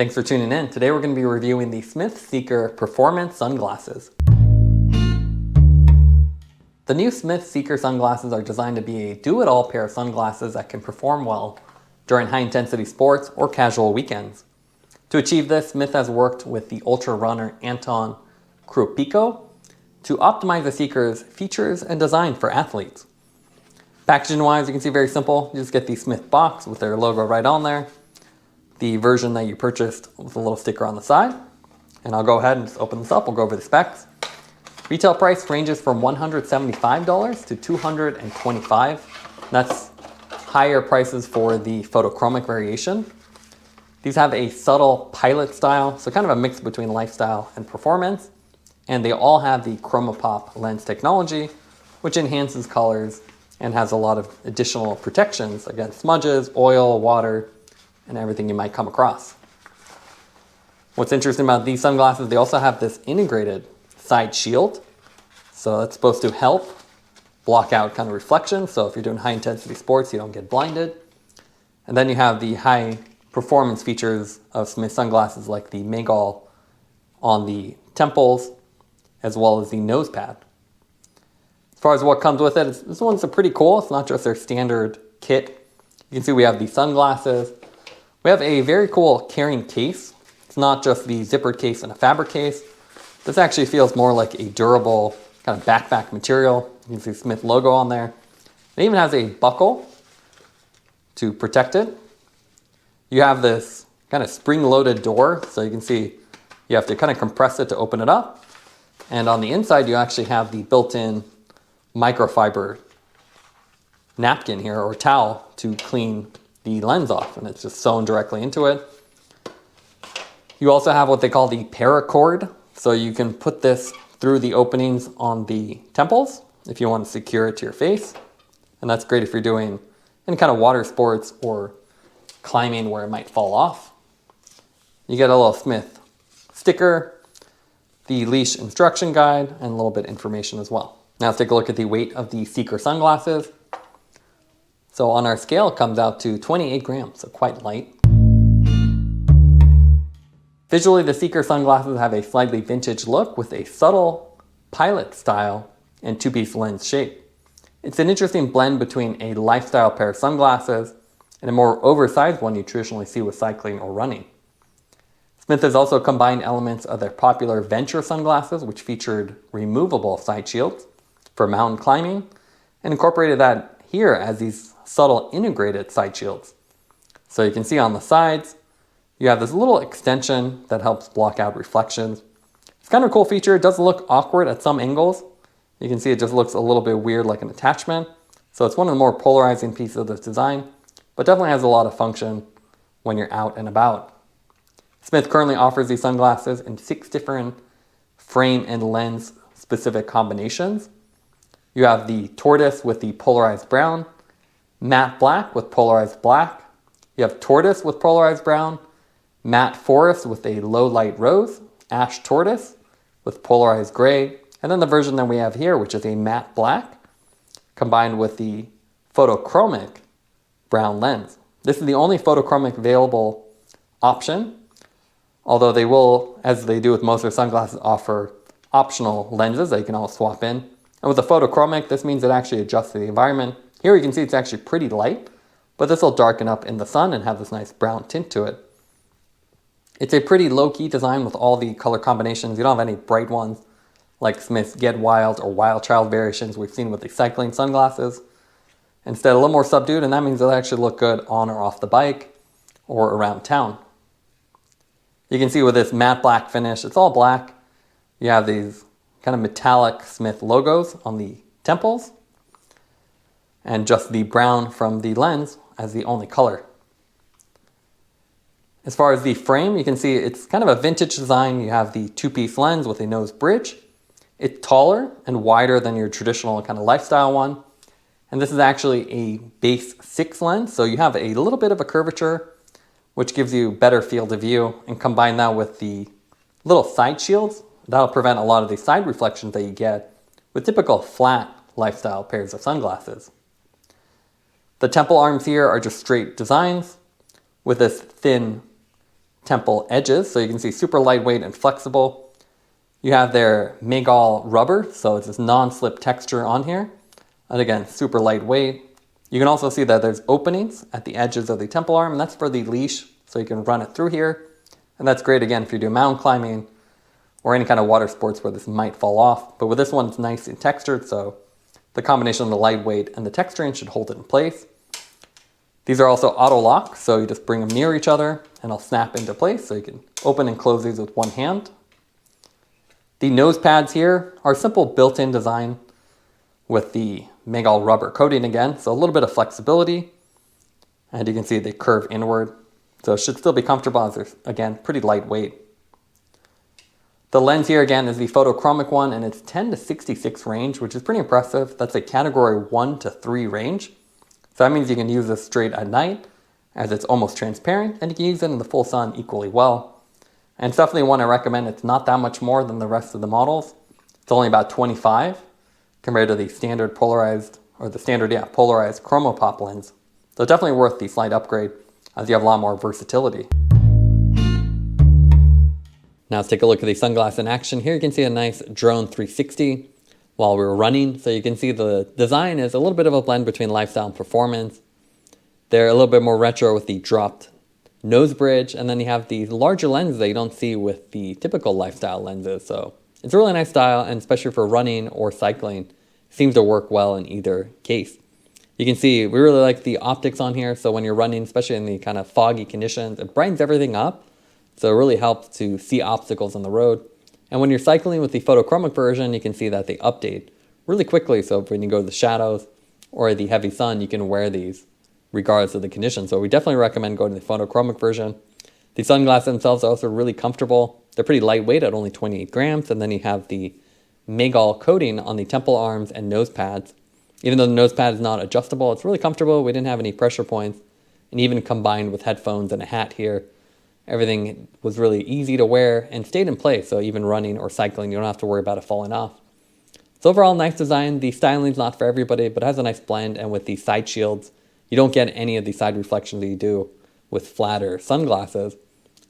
Thanks for tuning in. Today we're going to be reviewing the Smith Seeker Performance Sunglasses. The new Smith Seeker sunglasses are designed to be a do-it-all pair of sunglasses that can perform well during high-intensity sports or casual weekends. To achieve this, Smith has worked with the ultra runner Anton Krupicka to optimize the Seeker's features and design for athletes. Packaging-wise, you can see very simple. You just get the Smith box with their logo right on there. The version that you purchased with a little sticker on the side. And I'll go ahead and just open this up. We'll go over the specs. Retail price ranges from $175 to $225. That's higher prices for the Photochromic variation. These have a subtle pilot style, so kind of a mix between lifestyle and performance. And they all have the ChromaPop lens technology, which enhances colors and has a lot of additional protections against smudges, oil, water, and everything you might come across. What's interesting about these sunglasses, they also have this integrated side shield. So that's supposed to help block out kind of reflection. So if you're doing high intensity sports, you don't get blinded. And then you have the high performance features of Smith sunglasses like the Megol on the temples, as well as the nose pad. As far as what comes with it, this one's pretty cool. It's not just their standard kit. You can see we have the sunglasses. We have a very cool carrying case. It's not just the zippered case and a fabric case. This actually feels more like a durable kind of backpack material. You can see Smith logo on there. It even has a buckle to protect it. You have this kind of spring-loaded door, so you can see you have to kind of compress it to open it up. And on the inside, you actually have the built-in microfiber napkin here, or towel, to clean the lens off, and it's just sewn directly into it. You also have what they call the paracord, so you can put this through the openings on the temples if you want to secure it to your face. And that's great if you're doing any kind of water sports or climbing where it might fall off. You get a little Smith sticker, the leash instruction guide, and a little bit of information as well. Now let's take a look at the weight of the Seeker sunglasses. So on our scale, it comes out to 28 grams, so quite light. Visually, the Seeker sunglasses have a slightly vintage look with a subtle pilot style and two-piece lens shape. It's an interesting blend between a lifestyle pair of sunglasses and a more oversized one you traditionally see with cycling or running. Smith has also combined elements of their popular Venture sunglasses, which featured removable side shields for mountain climbing, and incorporated that here as these subtle integrated side shields. So you can see on the sides, you have this little extension that helps block out reflections. It's kind of a cool feature. It does look awkward at some angles. You can see it just looks a little bit weird like an attachment. So it's one of the more polarizing pieces of this design, but definitely has a lot of function when you're out and about. Smith currently offers these sunglasses in 6 different frame and lens specific combinations. You have the tortoise with the polarized brown, matte black with polarized black. You have tortoise with polarized brown, matte forest with a low light rose, ash tortoise with polarized gray, and then the version that we have here, which is a matte black, combined with the Photochromic brown lens. This is the only Photochromic available option, although they will, as they do with most of their sunglasses, offer optional lenses that you can all swap in. And with the Photochromic, this means it actually adjusts to the environment. Here you can see it's actually pretty light, but this will darken up in the sun and have this nice brown tint to it. It's a pretty low-key design with all the color combinations. You don't have any bright ones like Smith's Get Wild or Wild Child variations we've seen with the cycling sunglasses. Instead, a little more subdued, and that means they'll actually look good on or off the bike or around town. You can see with this matte black finish, it's all black. You have these kind of metallic Smith logos on the temples, and just the brown from the lens as the only color. As far as the frame, you can see it's kind of a vintage design. You have the two-piece lens with a nose bridge. It's taller and wider than your traditional kind of lifestyle one. And this is actually a base 6 lens, so you have a little bit of a curvature, which gives you better field of view, and combine that with the little side shields. That'll prevent a lot of the side reflections that you get with typical flat lifestyle pairs of sunglasses. The temple arms here are just straight designs with this thin temple edges, so you can see super lightweight and flexible. You have their Megol rubber, so it's this non-slip texture on here. And again, super lightweight. You can also see that there's openings at the edges of the temple arm, and that's for the leash, so you can run it through here. And that's great, again, if you do mountain climbing or any kind of water sports where this might fall off. But with this one, it's nice and textured, so the combination of the lightweight and the texturing should hold it in place. These are also AutoLock, so you just bring them near each other and they'll snap into place, so you can open and close these with one hand. The nose pads here are simple built-in design with the Megol rubber coating again, so a little bit of flexibility. And you can see they curve inward, so it should still be comfortable as they're, again, pretty lightweight. The lens here again is the Photochromic one, and it's 10 to 66 range, which is pretty impressive. That's a category 1 to 3 range. So that means you can use this straight at night as it's almost transparent, and you can use it in the full sun equally well. And it's definitely one I recommend. It's not that much more than the rest of the models. It's only about 25 compared to the standard polarized, or the standard, polarized ChromaPop lens. So definitely worth the slight upgrade as you have a lot more versatility. Now let's take a look at the sunglass in action. Here you can see a nice drone 360 while we were running. So you can see the design is a little bit of a blend between lifestyle and performance. They're a little bit more retro with the dropped nose bridge, and then you have the larger lenses that you don't see with the typical lifestyle lenses. So it's a really nice style, and especially for running or cycling, seems to work well in either case. You can see we really like the optics on here, so when you're running, especially in the kind of foggy conditions, it brightens everything up, so it really helps to see obstacles on the road. And when you're cycling with the photochromic version, you can see that they update really quickly, so when you go to the shadows or the heavy sun, you can wear these regardless of the condition. So we definitely recommend going to the photochromic version. The sunglasses themselves are also really comfortable. They're pretty lightweight at only 28 grams, and then you have the Megol coating on the temple arms and nose pads. Even though the nose pad is not adjustable, it's really comfortable. We didn't have any pressure points, and even combined with headphones and a hat here, everything was really easy to wear and stayed in place. So even running or cycling, you don't have to worry about it falling off. So overall, nice design. The styling is not for everybody, but it has a nice blend, and with the side shields, you don't get any of the side reflections that you do with flatter sunglasses.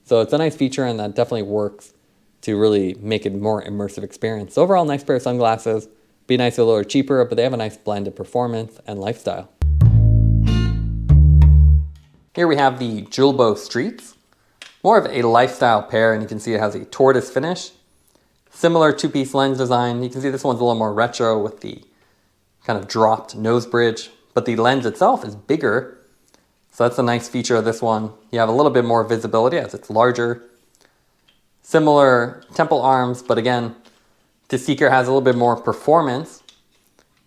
So it's a nice feature, and that definitely works to really make it a more immersive experience. So overall, nice pair of sunglasses. Be nice a little cheaper, but they have a nice blend of performance and lifestyle. Here we have the Julbo Streets. More of a lifestyle pair, and you can see it has a tortoise finish. Similar two-piece lens design. You can see this one's a little more retro with the kind of dropped nose bridge, but the lens itself is bigger. So that's a nice feature of this one. You have a little bit more visibility as it's larger. Similar temple arms, but again, the Seeker has a little bit more performance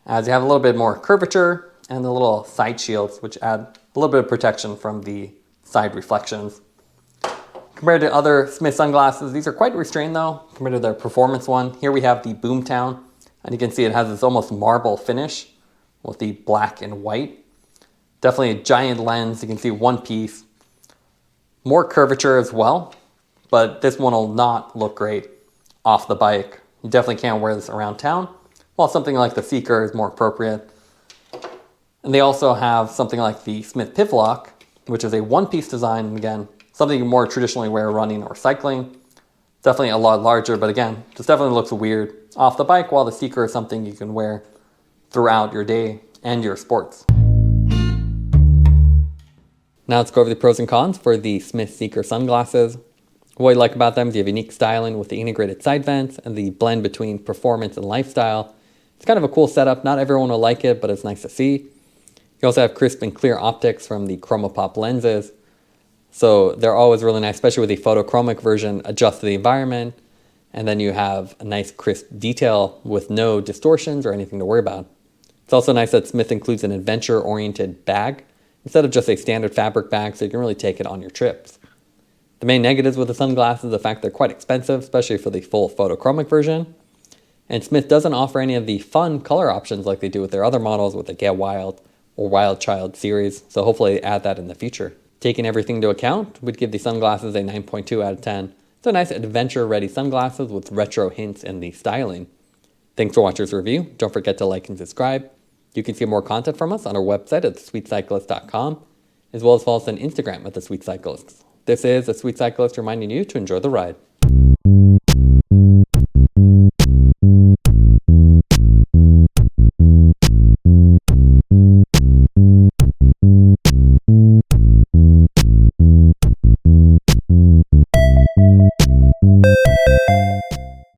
as you have a little bit more curvature and the little side shields, which add a little bit of protection from the side reflections. Compared to other Smith sunglasses, these are quite restrained though, compared to their performance one. Here we have the Boomtown, and you can see it has this almost marble finish with the black and white. Definitely a giant lens. You can see one piece. More curvature as well, but this one will not look great off the bike. You definitely can't wear this around town, while something like the Seeker is more appropriate. And they also have something like the Smith PivLock, which is a one-piece design, and again, something you more traditionally wear running or cycling. Definitely a lot larger, but again, just definitely looks weird off the bike, while the Seeker is something you can wear throughout your day and your sports. Now let's go over the pros and cons for the Smith Seeker sunglasses. What I like about them is you have unique styling with the integrated side vents and the blend between performance and lifestyle. It's kind of a cool setup. Not everyone will like it, but it's nice to see. You also have crisp and clear optics from the ChromaPop lenses. So they're always really nice, especially with the photochromic version, adjust to the environment. And then you have a nice crisp detail with no distortions or anything to worry about. It's also nice that Smith includes an adventure-oriented bag instead of just a standard fabric bag, so you can really take it on your trips. The main negatives with the sunglasses is the fact they're quite expensive, especially for the full photochromic version. And Smith doesn't offer any of the fun color options like they do with their other models with the Get Wild or Wild Child series, so hopefully they add that in the future. Taking everything into account, we'd give the sunglasses a 9.2 out of 10. It's a nice adventure-ready sunglasses with retro hints in the styling. Thanks for watching this review. Don't forget to like and subscribe. You can see more content from us on our website at thesweetcyclist.com, as well as follow us on Instagram at thesweetcyclists. This is a Sweet Cyclist reminding you to enjoy the ride.